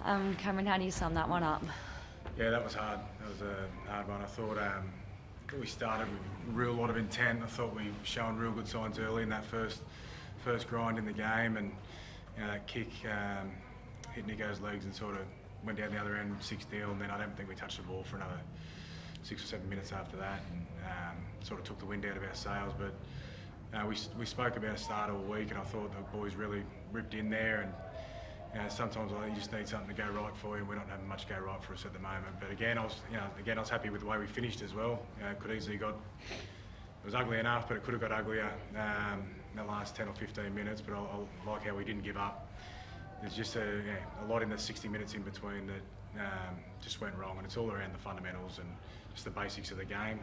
Cameron, how do you sum that one up? Yeah, that was hard. That was a hard one. I thought we started with a real lot of intent. I thought we were showing real good signs early in that first grind in the game, and that kick hit Nico's legs and sort of went down the other end 6-0, and then I don't think we touched the ball for another 6 or 7 minutes after that, and sort of took the wind out of our sails. But we spoke about a start all week, and I thought the boys really ripped in there. And sometimes I think you just need something to go right for you. We're not having much go right for us at the moment. But again, I was happy with the way we finished as well. It could easily it was ugly enough, but it could have got uglier in the last 10 or 15 minutes. But I like how we didn't give up. There's just a lot in the 60 minutes in between that just went wrong, and it's all around the fundamentals and just the basics of the game.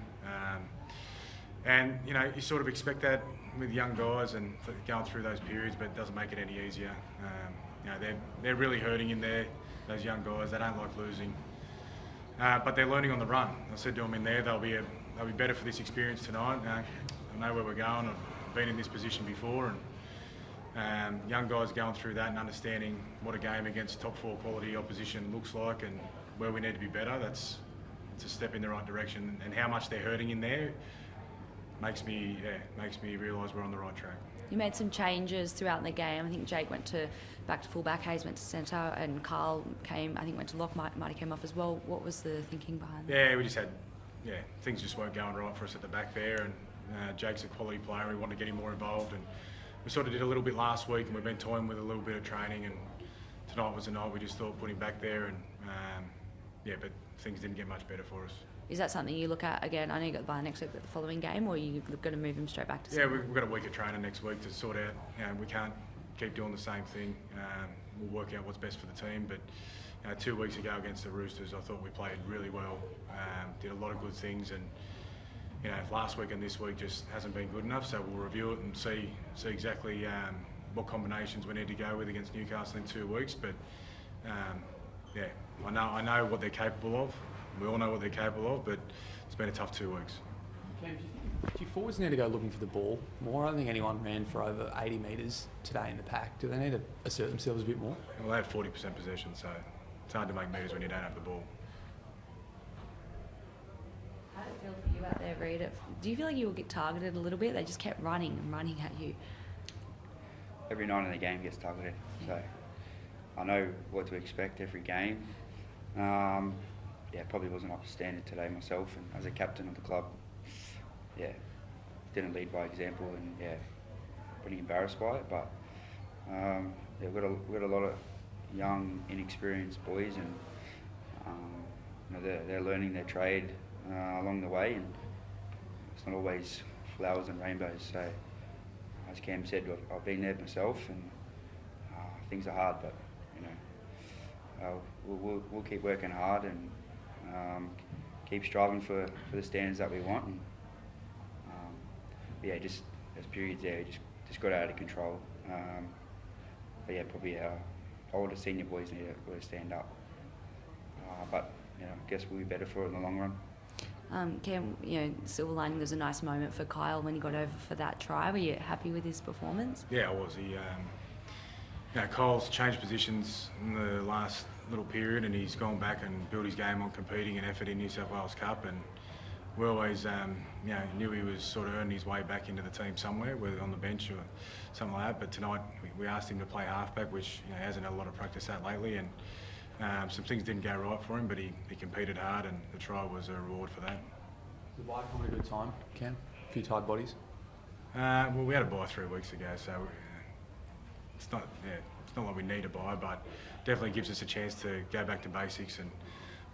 And you sort of expect that with young guys and going through those periods, but it doesn't make it any easier. They're really hurting in there, those young guys. They don't like losing, but they're learning on the run. I said to them in there, they'll be better for this experience tonight. I know where we're going. I've been in this position before, and young guys going through that and understanding what a game against top 4 quality opposition looks like and where we need to be better. It's a step in the right direction, and how much they're hurting in there makes me realise we're on the right track. You made some changes throughout the game. I think Jake went back to full-back, Hayes went to centre, and Carl went to lock. Marty came off as well. What was the thinking behind that? Yeah, we just had, things just weren't going right for us at the back there, and Jake's a quality player, and we wanted to get him more involved, and we sort of did a little bit last week, and we've been toying with a little bit of training, and tonight was the night we just thought put him back there, and but things didn't get much better for us. Is that something you look at again? I know you got the bye next week, but the following game, or are you going to move him straight back to centre? Yeah, we've got a week of training next week to sort out. We can't keep doing the same thing. We'll work out what's best for the team. But 2 weeks ago against the Roosters, I thought we played really well. Did a lot of good things, and last week and this week just hasn't been good enough. So we'll review it and see exactly what combinations we need to go with against Newcastle in 2 weeks. But I know what they're capable of. We all know what they're capable of, but it's been a tough 2 weeks. Cam, do you forwards need to go looking for the ball more? I don't think anyone ran for over 80 metres today in the pack. Do they need to assert themselves a bit more? Well, they had 40% possession, so it's hard to make metres when you don't have the ball. How did it feel for you out there, Reid? Do you feel like you will get targeted a little bit? They just kept running at you. Every night in the game gets targeted, so I know what to expect every game. Probably wasn't up to standard today myself, and as a captain of the club, didn't lead by example, and pretty embarrassed by it. But we've got a lot of young, inexperienced boys, and they're learning their trade along the way, and it's not always flowers and rainbows. So, as Cam said, I've been there myself, and things are hard, but we'll keep working hard and keep striving for the standards that we want. And, just there's periods there just got out of control. Probably our older senior boys need to stand up. But I guess we'll be better for it in the long run. Cam, silver lining, there was a nice moment for Kyle when he got over for that try. Were you happy with his performance? Yeah, I was. Kyle's changed positions in the last little period, and he's gone back and built his game on competing and effort in New South Wales Cup, and we always knew he was sort of earning his way back into the team somewhere, whether on the bench or something like that. But tonight we asked him to play halfback, which he hasn't had a lot of practice at lately, and some things didn't go right for him, but he competed hard, and the try was a reward for that. Did the bye come at a good time, Cam? A few tired bodies? Well, we had a bye 3 weeks ago, so it's not like we need a bye, but definitely gives us a chance to go back to basics and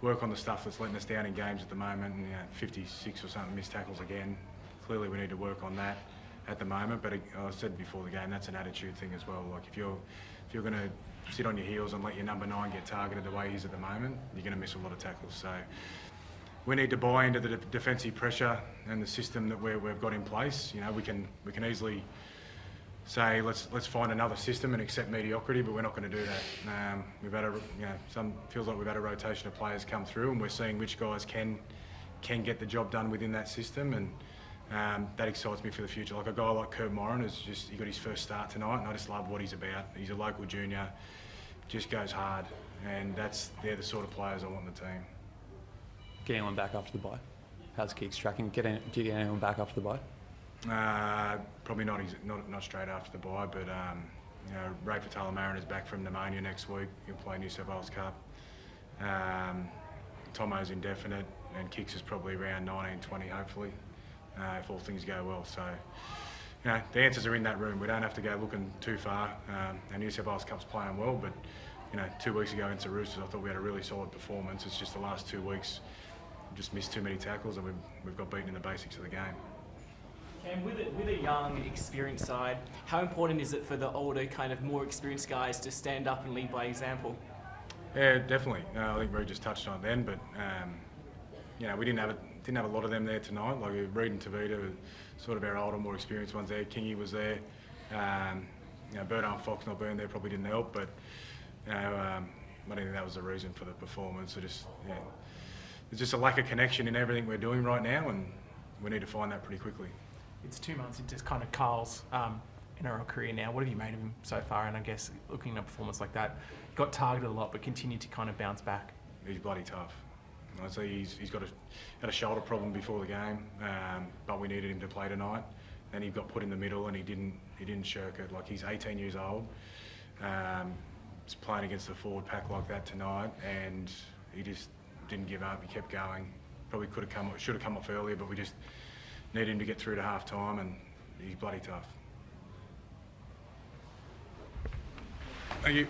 work on the stuff that's letting us down in games at the moment. And 56 or something missed tackles again. Clearly, we need to work on that at the moment. But I said before the game, that's an attitude thing as well. Like if you're going to sit on your heels and let your number 9 get targeted the way he is at the moment, you're going to miss a lot of tackles. So we need to buy into the defensive pressure and the system that we've got in place. We can easily say let's find another system and accept mediocrity, but we're not going to do that. We've had feels like we've had a rotation of players come through, and we're seeing which guys can get the job done within that system, and that excites me for the future. Like a guy like Kurt Moran he got his first start tonight, and I just love what he's about. He's a local junior, just goes hard, and they're the sort of players I want in the team. Get anyone back after the bye? How's Kicks tracking? Do you get anyone back after the bye? Probably not straight after the bye, but Ray Fatala-Marin is back from pneumonia next week. He'll play New South Wales Cup. Tomo's indefinite, and Kicks is probably around 19, 20 hopefully, if all things go well. So, the answers are in that room. We don't have to go looking too far. Our New South Wales Cup's playing well, but 2 weeks ago against the Roosters, I thought we had a really solid performance. It's just the last 2 weeks, we just missed too many tackles, and we've got beaten in the basics of the game. Cam, with a young, experienced side, how important is it for the older, kind of more experienced guys to stand up and lead by example? Yeah, definitely. I think Reid just touched on it then, but we didn't have a lot of them there tonight. Like Reid and Tavita were sort of our older, more experienced ones there. Kingy was there. Bernard and Fox not being there probably didn't help, but I don't think that was the reason for the performance. There's just a lack of connection in everything we're doing right now, and we need to find that pretty quickly. It's 2 months into kind of Carl's NRL career now. What have you made of him so far? And I guess looking at a performance like that, got targeted a lot, but continued to kind of bounce back. He's bloody tough. I'd say he's had a shoulder problem before the game, but we needed him to play tonight. And he got put in the middle, and he didn't shirk it. Like, he's 18 years old. He's playing against the forward pack like that tonight, and he just didn't give up. He kept going. Probably should have come off earlier, but we just need him to get through to half time, and he's bloody tough. Thank you.